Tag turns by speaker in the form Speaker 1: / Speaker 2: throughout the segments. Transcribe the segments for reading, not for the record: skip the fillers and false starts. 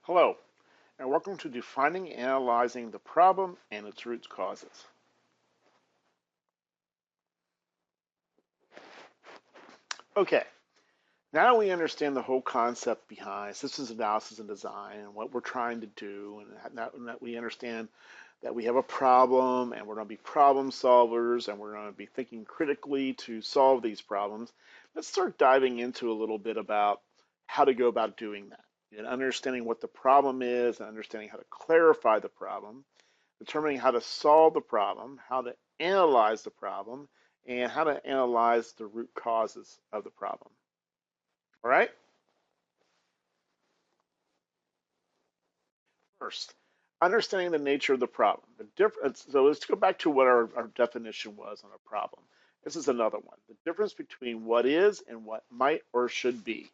Speaker 1: Hello, and welcome to Defining and Analyzing the Problem and its Root Causes. Okay, now we understand the whole concept behind systems analysis and design and what we're trying to do, and that we understand that we have a problem and we're going to be problem solvers and we're going to be thinking critically to solve these problems. Let's start diving into a little bit about how to go about doing that and understanding what the problem is and understanding how to clarify the problem, determining how to solve the problem, how to analyze the problem, and how to analyze the root causes of the problem. All right? First, understanding the nature of the problem. So let's go back to what our definition was on a problem. This is another one. The difference between what is and what might or should be.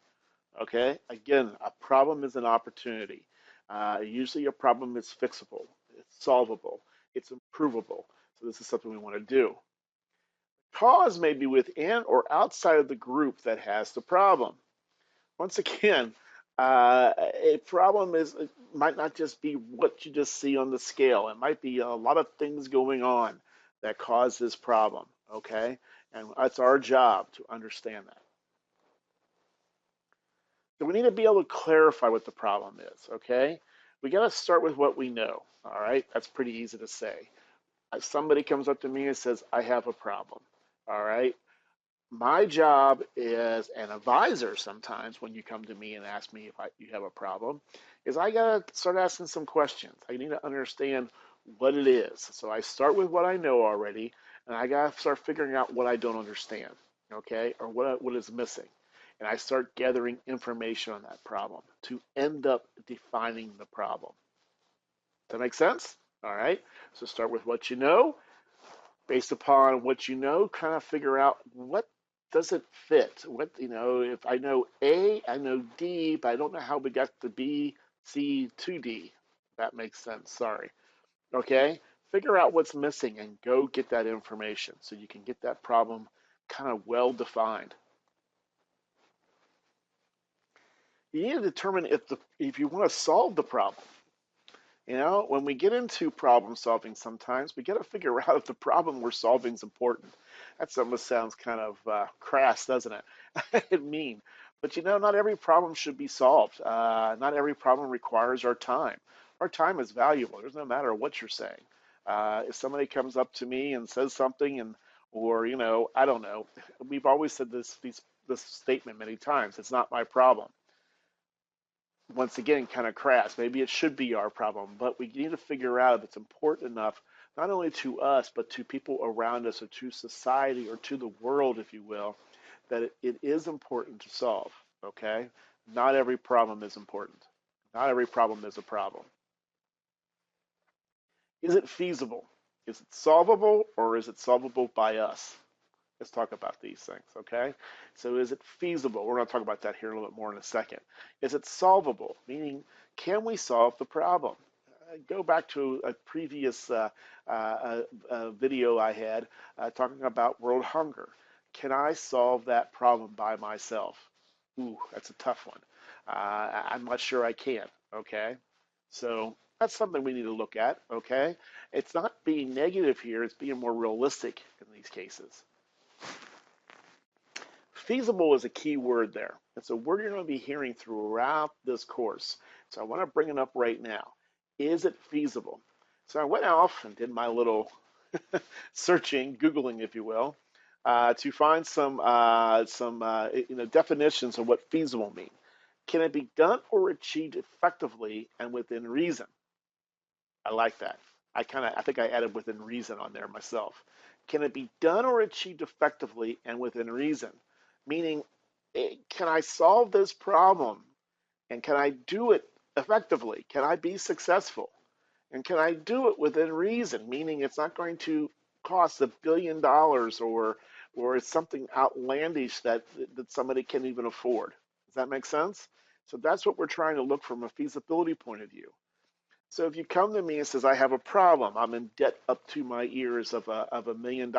Speaker 1: Okay? Again, a problem is an opportunity. Usually a problem is fixable, it's solvable, it's improvable. So this is something we want to do. Cause may be within or outside of the group that has the problem. Once again, a problem might not just be what you just see on the scale. It might be a lot of things going on that cause this problem. Okay, and that's our job to understand that. So we need to be able to clarify what the problem is. Okay, we got to start with what we know. All right, that's pretty easy to say. If somebody comes up to me and says, "I have a problem." All right, my job as an advisor sometimes when you come to me and ask me if you have a problem is I got to start asking some questions. I need to understand what it is. So I start with what I know already, and I got to start figuring out what I don't understand, okay, or what is missing. And I start gathering information on that problem to end up defining the problem. Does that make sense? All right. So start with what you know, based upon what you know, kind of figure out what does it fit. What, if I know A, I know D, but I don't know how we got the B, C to D. That makes sense. Sorry. Okay. Figure out what's missing and go get that information so you can get that problem kind of well defined. You need to determine if you want to solve the problem. When we get into problem solving, sometimes we got to figure out if the problem we're solving is important. That almost sounds kind of crass, doesn't it? I mean, but not every problem should be solved. Not every problem requires our time. Our time is valuable. There's no matter what you're saying. If somebody comes up to me and says something, or I don't know, we've always said this statement many times. It's not my problem. Once again, kind of crass. Maybe it should be our problem, but we need to figure out if it's important enough, not only to us, but to people around us or to society or to the world, if you will, that it is important to solve. Okay? Not every problem is important. Not every problem is a problem. Is it feasible? Is it solvable or is it solvable by us? Let's talk about these things, okay? So is it feasible? We're going to talk about that here a little bit more in a second. Is it solvable? Meaning, can we solve the problem? Go back to a previous video I had talking about world hunger. Can I solve that problem by myself? Ooh, that's a tough one. I'm not sure I can, okay? So that's something we need to look at, okay? It's not being negative here, it's being more realistic in these cases. Feasible is a key word there. It's a word you're going to be hearing throughout this course. So I want to bring it up right now. Is it feasible? So I went off and did my little searching, Googling, if you will, to find some definitions of what feasible means. Can it be done or achieved effectively and within reason? I like that. I think I added within reason on there myself. Can it be done or achieved effectively and within reason? Meaning, can I solve this problem and can I do it effectively? Can I be successful? And can I do it within reason? Meaning it's not going to cost $1 billion or it's something outlandish that somebody can't even afford. Does that make sense? So that's what we're trying to look from a feasibility point of view. So if you come to me and says, I have a problem, I'm in debt up to my ears of $1 million,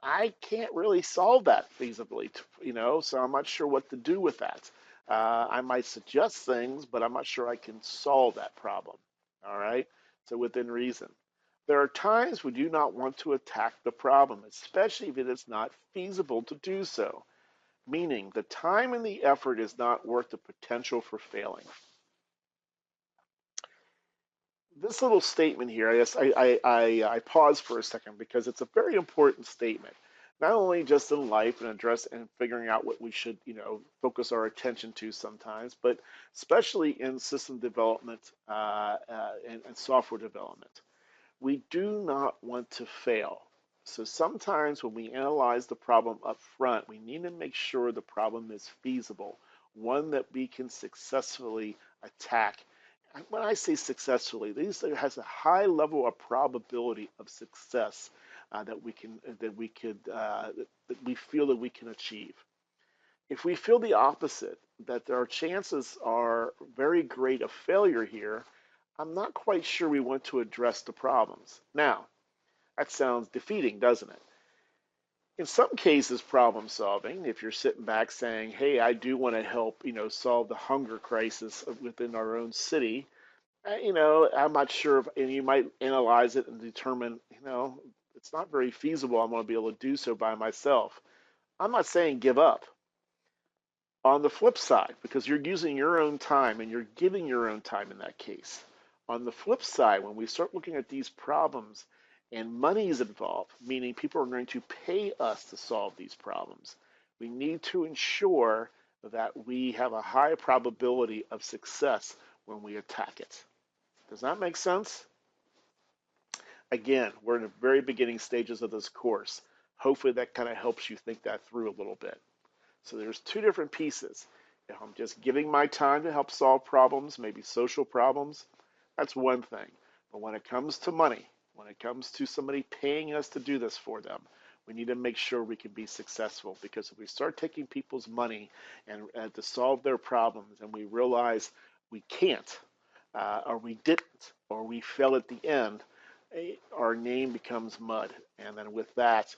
Speaker 1: I can't really solve that feasibly, so I'm not sure what to do with that. I might suggest things, but I'm not sure I can solve that problem. All right? So within reason. There are times we do not want to attack the problem, especially if it is not feasible to do so, meaning the time and the effort is not worth the potential for failing. This little statement here, I guess I pause for a second because it's a very important statement, not only just in life and address and figuring out what we should, focus our attention to sometimes, but especially in system development and software development. We do not want to fail. So sometimes when we analyze the problem up front, we need to make sure the problem is feasible, one that we can successfully attack. When I say successfully, this has a high level of probability of success that we feel that we can achieve. If we feel the opposite, that our chances are very great of failure here, I'm not quite sure we want to address the problems. Now, that sounds defeating, doesn't it? In some cases, problem solving, if you're sitting back saying, hey, I do want to help, solve the hunger crisis within our own city, I'm not sure if, and you might analyze it and determine, it's not very feasible. I'm going to be able to do so by myself. I'm not saying give up. On the flip side, because you're using your own time and you're giving your own time in that case. On the flip side, when we start looking at these problems and money is involved, meaning people are going to pay us to solve these problems, we need to ensure that we have a high probability of success when we attack it. Does that make sense? Again, we're in the very beginning stages of this course. Hopefully that kind of helps you think that through a little bit. So there's two different pieces. If I'm just giving my time to help solve problems, maybe social problems, that's one thing. But when it comes to money, when it comes to somebody paying us to do this for them, we need to make sure we can be successful, because if we start taking people's money and to solve their problems and we realize we can't, or we didn't, or we fell at the end, our name becomes mud. And then with that,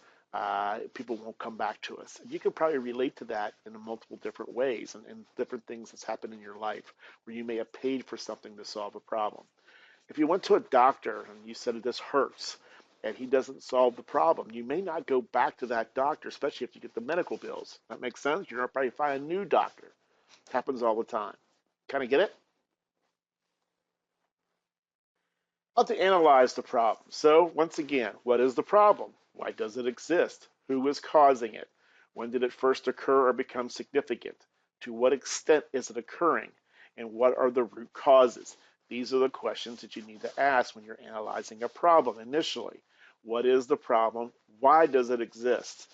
Speaker 1: people won't come back to us. And you can probably relate to that in multiple different ways and different things that's happened in your life where you may have paid for something to solve a problem. If you went to a doctor and you said this hurts and he doesn't solve the problem, you may not go back to that doctor, especially if you get the medical bills. That makes sense? You're going to probably find a new doctor. It happens all the time. Kind of get it? How to analyze the problem. So once again, what is the problem? Why does it exist? Who is causing it? When did it first occur or become significant? To what extent is it occurring? And what are the root causes? These are the questions that you need to ask when you're analyzing a problem initially. What is the problem? Why does it exist?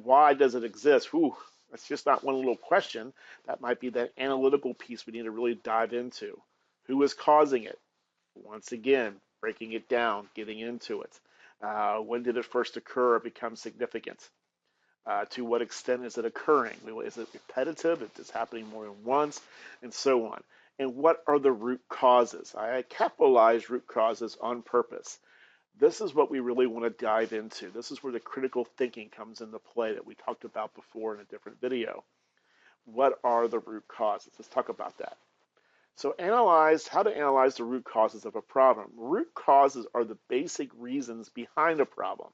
Speaker 1: Why does it exist? Whew, that's just not one little question. That might be that analytical piece we need to really dive into. Who is causing it? Once again, breaking it down, getting into it. When did it first occur or become significant? To what extent is it occurring? Is it repetitive? Is it happening more than once? And so on. And what are the root causes? I capitalize root causes on purpose. This is what we really want to dive into. This is where the critical thinking comes into play that we talked about before in a different video. What are the root causes? Let's talk about that. So how to analyze the root causes of a problem. Root causes are the basic reasons behind a problem.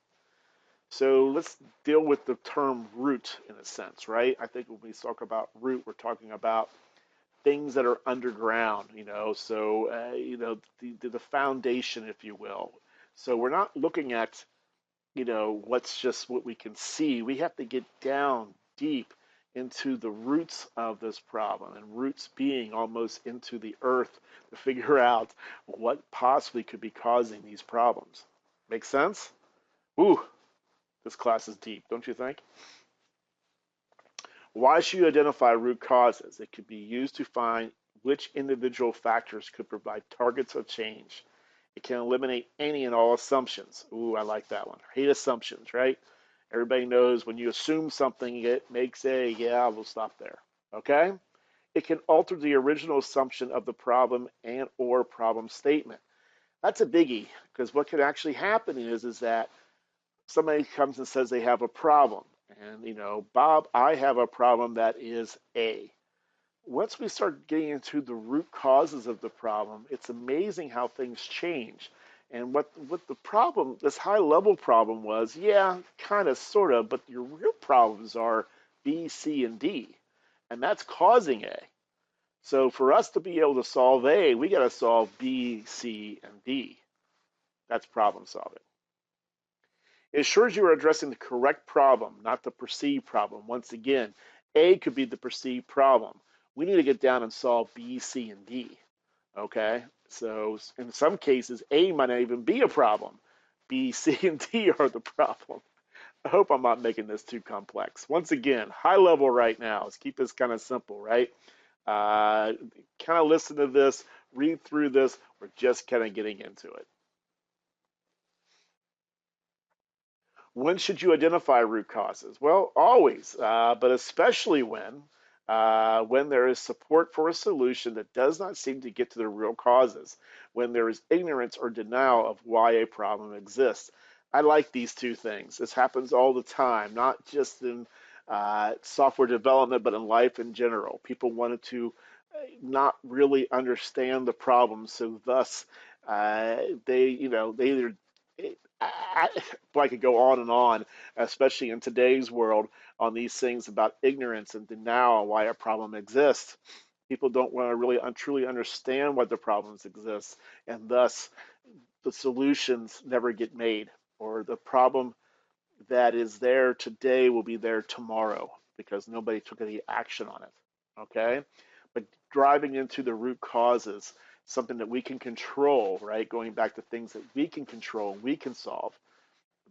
Speaker 1: So let's deal with the term root in a sense, right? I think when we talk about root, we're talking about things that are underground, so, the foundation, if you will. So we're not looking at, what's just what we can see. We have to get down deep into the roots of this problem, and roots being almost into the earth to figure out what possibly could be causing these problems. Make sense? Ooh, this class is deep, don't you think? Why should you identify root causes? It could be used to find which individual factors could provide targets of change. It can eliminate any and all assumptions. Ooh, I like that one. I hate assumptions, right? Everybody knows when you assume something, it makes yeah, we'll stop there. Okay? It can alter the original assumption of the problem and or problem statement. That's a biggie, because what could actually happen is that somebody comes and says they have a problem. And, Bob, I have a problem that is A. Once we start getting into the root causes of the problem, it's amazing how things change. And what the problem, this high level problem was, yeah, kind of, sort of, but your real problems are B, C, and D, and that's causing A. So for us to be able to solve A, we got to solve B, C, and D. That's problem solving. It ensures you are addressing the correct problem, not the perceived problem. Once again, A could be the perceived problem. We need to get down and solve B, C, and D. Okay? So in some cases, A might not even be a problem. B, C, and D are the problem. I hope I'm not making this too complex. Once again, high level right now. Let's keep this kind of simple, right? Uh, kind of listen to this, read through this. We're just kind of getting into it. When should you identify root causes? Well, always, but especially when there is support for a solution that does not seem to get to the real causes, when there is ignorance or denial of why a problem exists. I like these two things. This happens all the time, not just in software development, but in life in general. People wanted to not really understand the problem, so thus they either I, I could go on and on, especially in today's world, on these things about ignorance and denial and why a problem exists. People don't want to really truly understand why the problems exist, and thus the solutions never get made, or the problem that is there today will be there tomorrow because nobody took any action on it. Okay? But driving into the root causes, something that we can control, right? Going back to things that we can control, we can solve,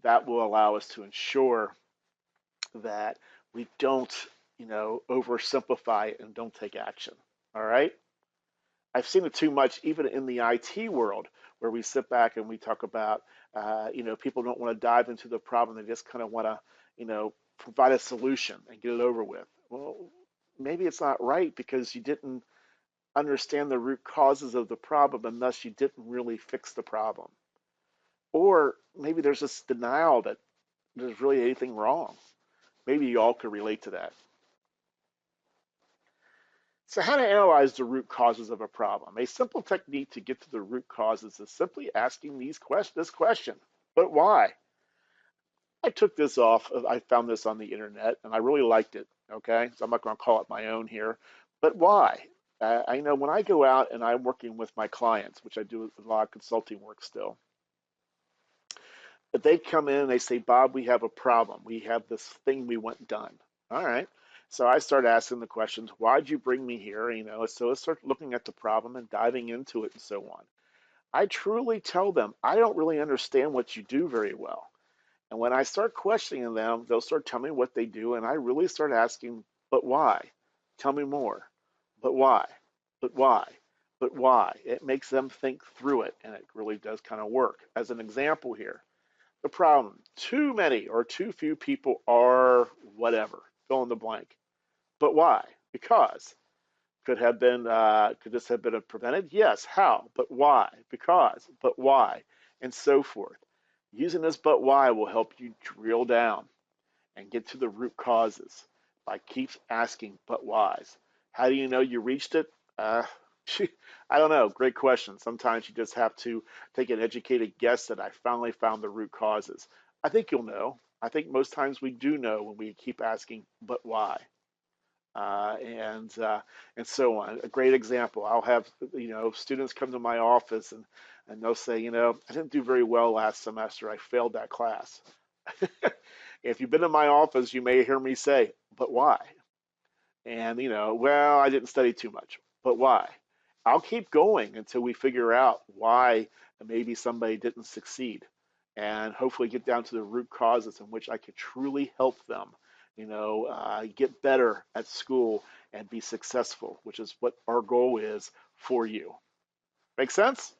Speaker 1: that will allow us to ensure that we don't, oversimplify it and don't take action. All right? I've seen it too much, even in the IT world, where we sit back and we talk about, people don't want to dive into the problem. They just kind of want to, provide a solution and get it over with. Well, maybe it's not right because you didn't understand the root causes of the problem and thus you didn't really fix the problem. Or maybe there's this denial that there's really anything wrong. Maybe you all could relate to that. So, how to analyze the root causes of a problem? A simple technique to get to the root causes is simply asking this question: but why? I took this off. I found this on the internet, and I really liked it. Okay, so I'm not going to call it my own here. But why? I know when I go out and I'm working with my clients, which I do a lot of consulting work still, but they come in and they say, Bob, we have a problem. We have this thing we want done. All right. So I start asking the questions, why'd you bring me here? So let's start looking at the problem and diving into it and so on. I truly tell them, I don't really understand what you do very well. And when I start questioning them, they'll start telling me what they do. And I really start asking, but why? Tell me more. But why? But why? But why? It makes them think through it. And it really does kind of work. As an example here, the problem, too many or too few people are whatever, fill in the blank. But why? Because. Could this have been prevented? Yes. How? But why? Because. But why? And so forth. Using this but why will help you drill down and get to the root causes by keep asking but whys. How do you know you reached it? I don't know. Great question. Sometimes you just have to take an educated guess that I finally found the root causes. I think you'll know. I think most times we do know when we keep asking but why. Uh, and uh, and so on. A great example. I'll have students come to my office and they'll say, I didn't do very well last semester. I failed that class. If you've been in my office, you may hear me say, but why? And, well, I didn't study too much, but why? I'll keep going until we figure out why maybe somebody didn't succeed and hopefully get down to the root causes in which I could truly help them, get better at school and be successful, which is what our goal is for you. Make sense?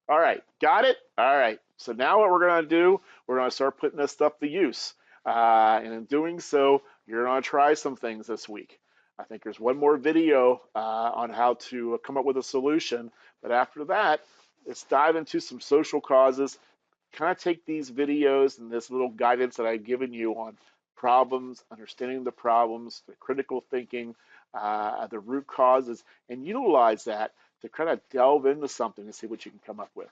Speaker 1: All right, got it? All right, so now what we're going to do, we're going to start putting this stuff to use. And in doing so, you're going to try some things this week. I think there's one more video on how to come up with a solution. But after that, let's dive into some social causes. Kind of take these videos and this little guidance that I've given you on problems, understanding the problems, the critical thinking, the root causes, and utilize that to kind of delve into something and see what you can come up with.